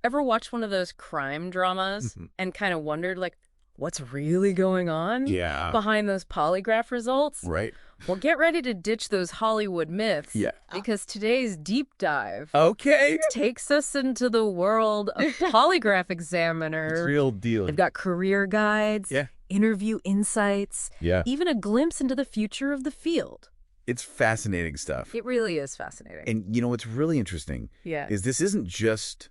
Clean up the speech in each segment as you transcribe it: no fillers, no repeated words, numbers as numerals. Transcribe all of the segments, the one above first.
Ever watched one of those crime dramas and kind of wondered, like, what's really going on behind those polygraph results? Right. Well, get ready to ditch those Hollywood myths. Yeah. Because today's deep dive takes us into the world of polygraph examiners. It's real deal. They've got career guides, interview insights, even a glimpse into the future of the field. It's fascinating stuff. It really is fascinating. And you know what's really interesting is this isn't just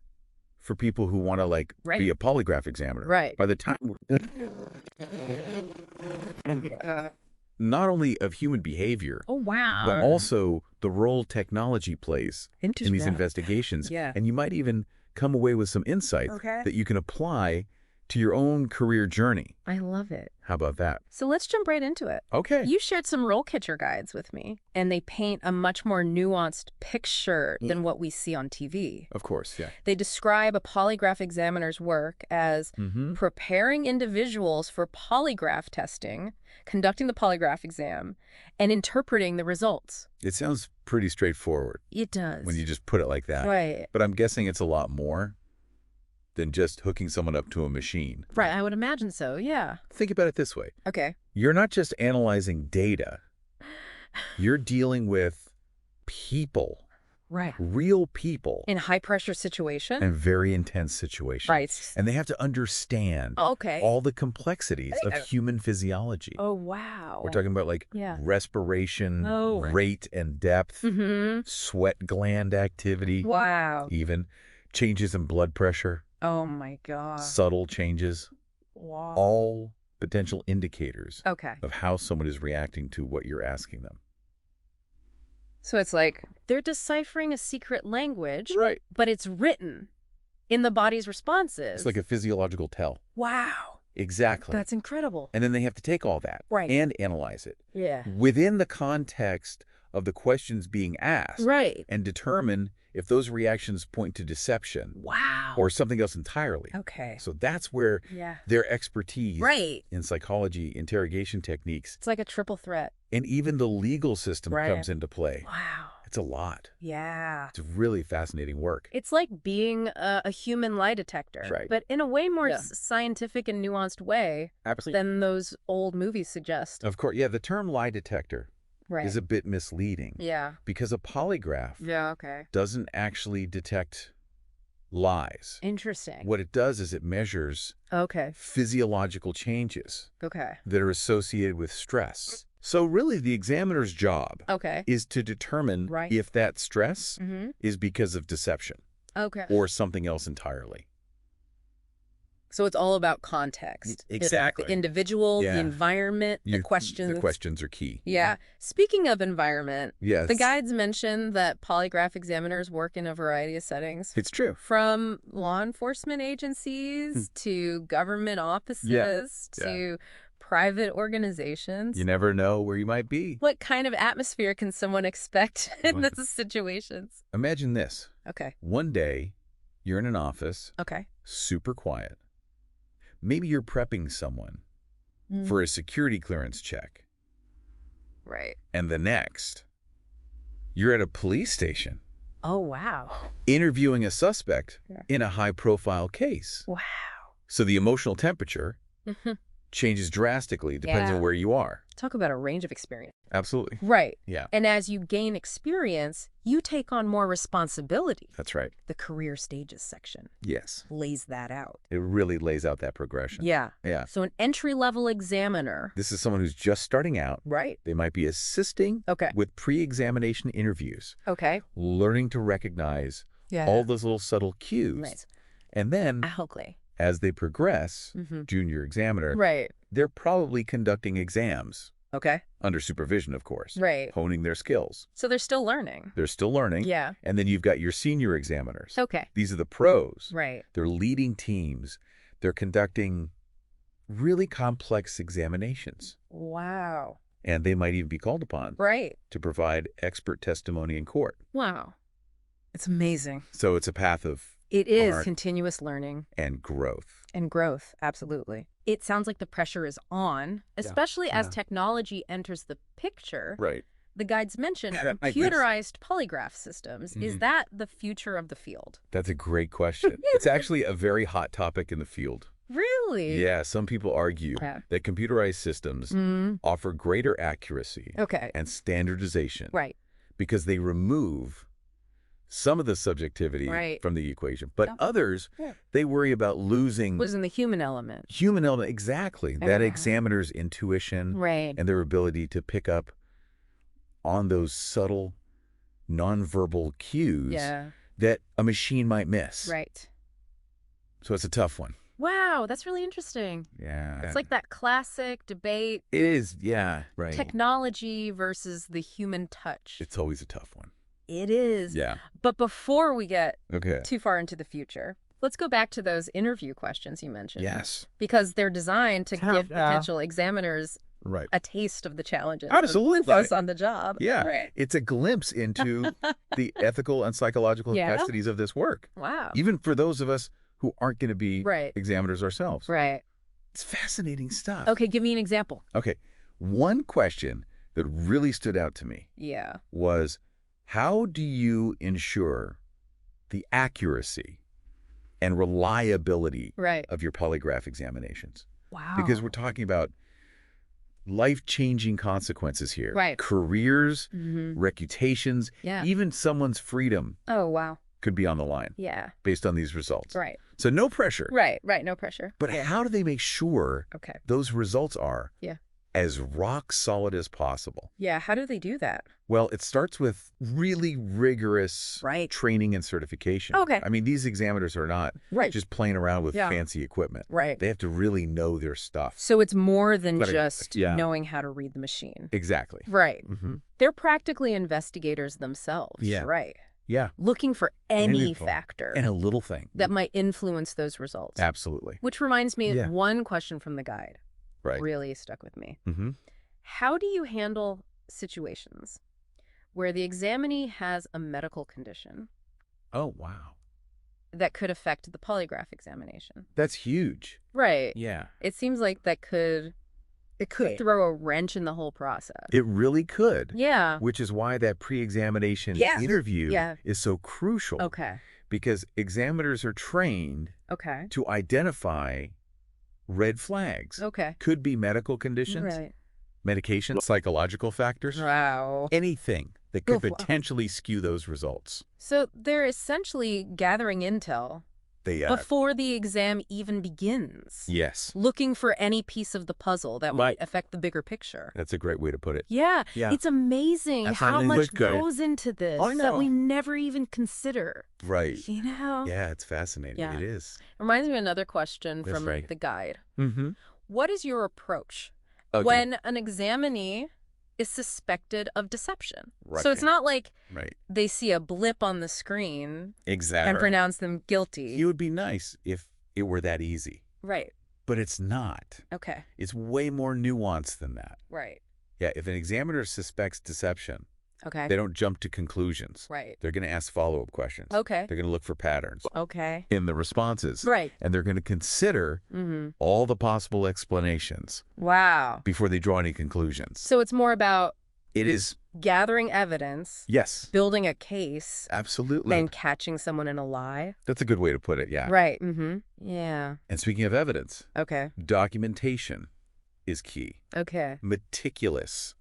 for people who want to like be a polygraph examiner. Right. By the time not only of human behavior, but also the role technology plays in these investigations. And you might even come away with some insight that you can apply to your own career journey. I love it. How about that? So let's jump right into it. Okay. You shared some RoleCatcher guides with me, and they paint a much more nuanced picture than what we see on TV. Of course, yeah. They describe a polygraph examiner's work as preparing individuals for polygraph testing, conducting the polygraph exam, and interpreting the results. It sounds pretty straightforward. It does. When you just put it like that. Right. But I'm guessing it's a lot more than just hooking someone up to a machine. Right, I would imagine so, yeah. Think about it this way. Okay. You're not just analyzing data. You're dealing with people. Right. Real people. In high-pressure situations. And very intense situations. Right. And they have to understand all the complexities of human physiology. Oh, wow. We're talking about like respiration, rate and depth, sweat gland activity. Wow. Even changes in blood pressure. Oh, my God. Subtle changes. Wow. All potential indicators of how someone is reacting to what you're asking them. So it's like they're deciphering a secret language, right? But it's written in the body's responses. It's like a physiological tell. Wow. Exactly. That's incredible. And then they have to take all that and analyze it within the context of the questions being asked and determine if those reactions point to deception or something else entirely. Okay. So that's where their expertise in psychology, interrogation techniques. It's like a triple threat. And even the legal system comes into play. Wow. It's a lot. Yeah. It's really fascinating work. It's like being a human lie detector. Right. But in a way more scientific and nuanced way than those old movies suggest. Of course. Yeah, the term lie detector is a bit misleading. Yeah. Because a polygraph doesn't actually detect lies. Interesting. What it does is it measures physiological changes that are associated with stress. So really the examiner's job is to determine if that stress is because of deception or something else entirely. So it's all about context. Exactly. The individual, the environment, the questions. The questions are key. Yeah. Speaking of environment, yes, the guides mention that polygraph examiners work in a variety of settings. It's true. From law enforcement agencies to government offices to private organizations. You never know where you might be. What kind of atmosphere can someone expect in those situations? Imagine this. Okay. One day, you're in an office. Super quiet. Maybe you're prepping someone for a security clearance check. Right. And the next, you're at a police station. Oh, wow. Interviewing a suspect in a high-profile case. Wow. So the emotional temperature changes drastically, depends on where you are. Talk about a range of experience. Absolutely. Right. Yeah. And as you gain experience, you take on more responsibility. That's right. The career stages section lays that out. It really lays out that progression. Yeah. Yeah. So an entry-level examiner. This is someone who's just starting out. Right. They might be assisting with pre-examination interviews. Learning to recognize all those little subtle cues. Right. And then as they progress, junior examiner, they're probably conducting exams. Under supervision, of course. Right. Honing their skills. So they're still learning. They're still learning. Yeah. And then you've got your senior examiners. Okay. These are the pros. Right. They're leading teams. They're conducting really complex examinations. Wow. And they might even be called upon. To provide expert testimony in court. Wow. It's amazing. So it's a path of It is continuous learning. And growth. And growth, absolutely. It sounds like the pressure is on, especially as technology enters the picture. Right. the guides mention computerized polygraph systems. Is that the future of the field? That's a great question. It's actually a very hot topic in the field. Really? Yeah, some people argue that computerized systems offer greater accuracy and standardization because they remove some of the subjectivity from the equation. But others, they worry about losing the human element. Human element, exactly. That examiner's intuition and their ability to pick up on those subtle, nonverbal cues that a machine might miss. Right. So it's a tough one. Wow, that's really interesting. Yeah. It's like that classic debate. It is, yeah. Right. Technology versus the human touch. It's always a tough one. It is. Yeah. But before we get too far into the future, let's go back to those interview questions you mentioned. Yes. Because they're designed to give potential examiners a taste of the challenges. Absolutely. Of us on the job. Yeah. Right. It's a glimpse into the ethical and psychological capacities of this work. Wow. Even for those of us who aren't going to be examiners ourselves. Right. It's fascinating stuff. Okay, give me an example. Okay. One question that really stood out to me was, how do you ensure the accuracy and reliability of your polygraph examinations? Wow. Because we're talking about life-changing consequences here. Right. Careers, reputations, even someone's freedom. Oh, wow. Could be on the line. Yeah. Based on these results. Right. So no pressure. Right, no pressure. But how do they make sure those results are as rock solid as possible? Yeah, how do they do that? Well, it starts with really rigorous training and certification. Okay. I mean, these examiners are not just playing around with fancy equipment. Right. They have to really know their stuff. So it's more than just knowing how to read the machine. Exactly. Right. They're practically investigators themselves. Yeah. Right. Yeah. Looking for any factor. And a little thing. That might influence those results. Absolutely. Which reminds me, one question from the guide really stuck with me. How do you handle situations where the examinee has a medical condition? Oh, wow. That could affect the polygraph examination. That's huge. Right. Yeah. It seems like that could throw a wrench in the whole process. It really could. Yeah. Which is why that pre-examination interview is so crucial. Okay. Because examiners are trained to identify red flags. Okay. Could be medical conditions, medication, psychological factors. Wow. Anything that could potentially skew those results. So they're essentially gathering intel before the exam even begins. Yes. Looking for any piece of the puzzle that might affect the bigger picture. That's a great way to put it. Yeah. It's amazing how much goes into this that we never even consider. Right. You know? Yeah, it's fascinating. Yeah. It is. Reminds me of another question from the guide. What is your approach when an examinee is suspected of deception? So it's not like they see a blip on the screen and pronounce them guilty. It would be nice if it were that easy. Right. But it's not. Okay. It's way more nuanced than that. Right. Yeah, if an examiner suspects deception, they don't jump to conclusions. Right. They're going to ask follow-up questions. Okay. They're going to look for patterns. Okay. In the responses. Right. And they're going to consider all the possible explanations. Wow. Before they draw any conclusions. So it's more about gathering evidence. Yes. Building a case. Absolutely. And catching someone in a lie. That's a good way to put it, yeah. Right. Yeah. And speaking of evidence. Okay. Documentation is key. Okay. Meticulous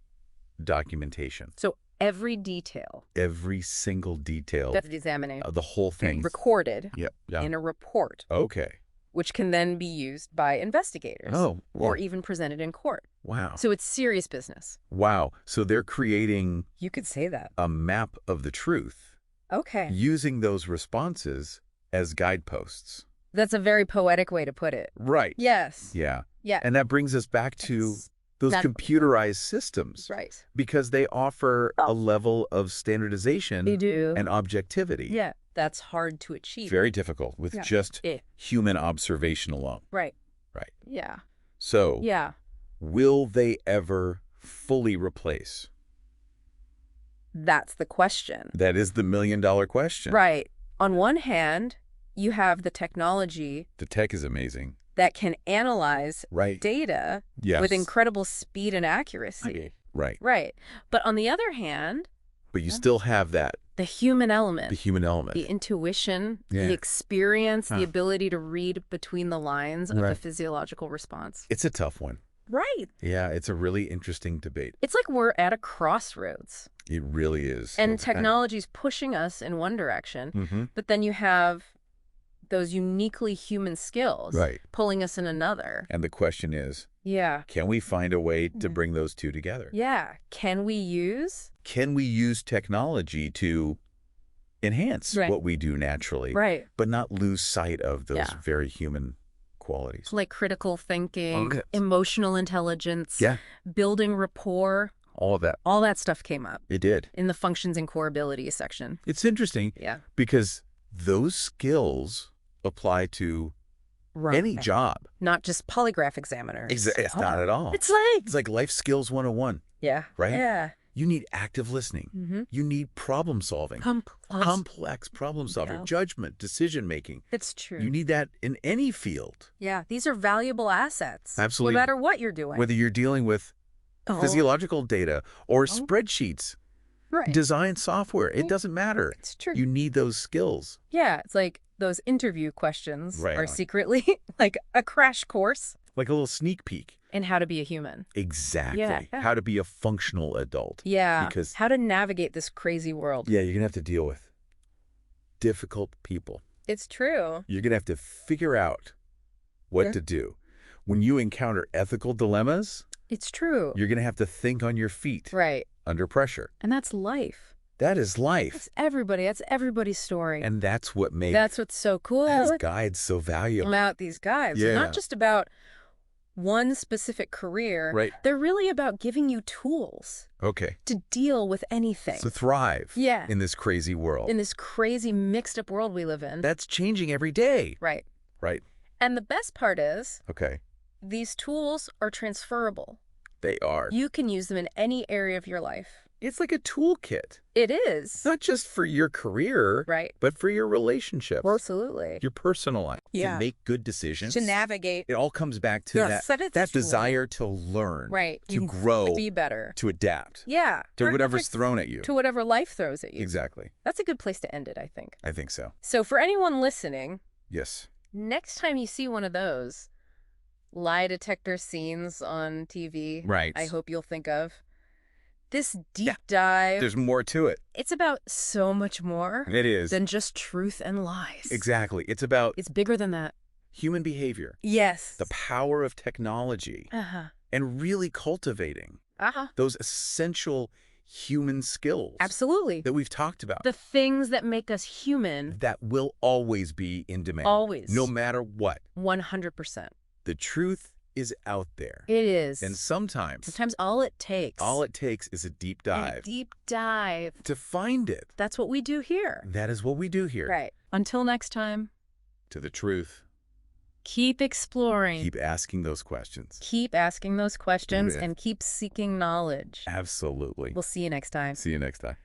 documentation. So every detail. Every single detail. That's the examination. The whole thing. Recorded. In a report. Okay. Which can then be used by investigators. Oh. Or even presented in court. Wow. So it's serious business. Wow. So they're creating... You could say that. A map of the truth. Okay. Using those responses as guideposts. That's a very poetic way to put it. Right. Yes. Yeah. Yeah. And that brings us back to those computerized systems. Right. Because they offer a level of standardization and objectivity. Yeah. That's hard to achieve. Very difficult with just human observation alone. Right. Right. Yeah. So, will they ever fully replace? That's the question. That is the million-dollar question. Right. On one hand, you have the technology. The tech is amazing. That can analyze data with incredible speed and accuracy. Right. Right. But on the other hand... But you still have that. The human element. The human element. The intuition, the experience, the ability to read between the lines of the physiological response. It's a tough one. Right. Yeah, it's a really interesting debate. It's like we're at a crossroads. It really is. And technology's pushing us in one direction, but then you have those uniquely human skills pulling us in another. And the question is, can we find a way to bring those two together? Yeah. Can we use technology to enhance what we do naturally, but not lose sight of those very human qualities? Like critical thinking, emotional intelligence, building rapport. All of that. All that stuff came up. It did. In the functions and core abilities section. It's interesting because those skills apply to any job. Not just polygraph examiners. It's not at all. It's like life skills 101. Yeah. Right? Yeah. You need active listening. You need problem solving. Complex problem solving. Judgment, decision making. It's true. You need that in any field. Yeah. These are valuable assets. Absolutely. No matter what you're doing. Whether you're dealing with physiological data or spreadsheets. Design software. It doesn't matter. It's true. You need those skills. Yeah. It's like those interview questions are secretly like a crash course. Like a little sneak peek. In how to be a human. Exactly. Yeah. How to be a functional adult. Yeah. Because how to navigate this crazy world. Yeah, you're going to have to deal with difficult people. It's true. You're going to have to figure out what to do. When you encounter ethical dilemmas, it's true. You're going to have to think on your feet. Right. Under pressure. And that's life. That is life. That's everybody. That's everybody's story. And that's what makes... That's what's so cool. These guides so valuable. About these guides. Yeah. Not just about one specific career. Right. They're really about giving you tools. Okay. To deal with anything. To thrive. Yeah. In this crazy world. In this crazy mixed up world we live in. That's changing every day. Right. Right. And the best part is... Okay. These tools are transferable. They are. You can use them in any area of your life. It's like a toolkit. It is. Not just for your career, but for your relationships. Absolutely. Your personal life. Yeah. To make good decisions. To navigate. It all comes back to that desire to learn. Right. To grow. Be better. To adapt. Yeah. To whatever's thrown at you. To whatever life throws at you. Exactly. That's a good place to end it, I think. I think so. So for anyone listening. Yes. Next time you see one of those lie detector scenes on TV, I hope you'll think of this deep dive. There's more to it. It's about so much more. It is. Than just truth and lies. Exactly. It's about... It's bigger than that. Human behavior. Yes. The power of technology. And really cultivating those essential human skills. Absolutely. That we've talked about. The things that make us human. That will always be in demand. Always. No matter what. 100%. The truth is out there. It is. And sometimes all it takes. All it takes is a deep dive. A deep dive. To find it. That's what we do here. That is what we do here. Right. Until next time. To the truth. Keep exploring. Keep asking those questions. Keep asking those questions and keep seeking knowledge. Absolutely. We'll see you next time. See you next time.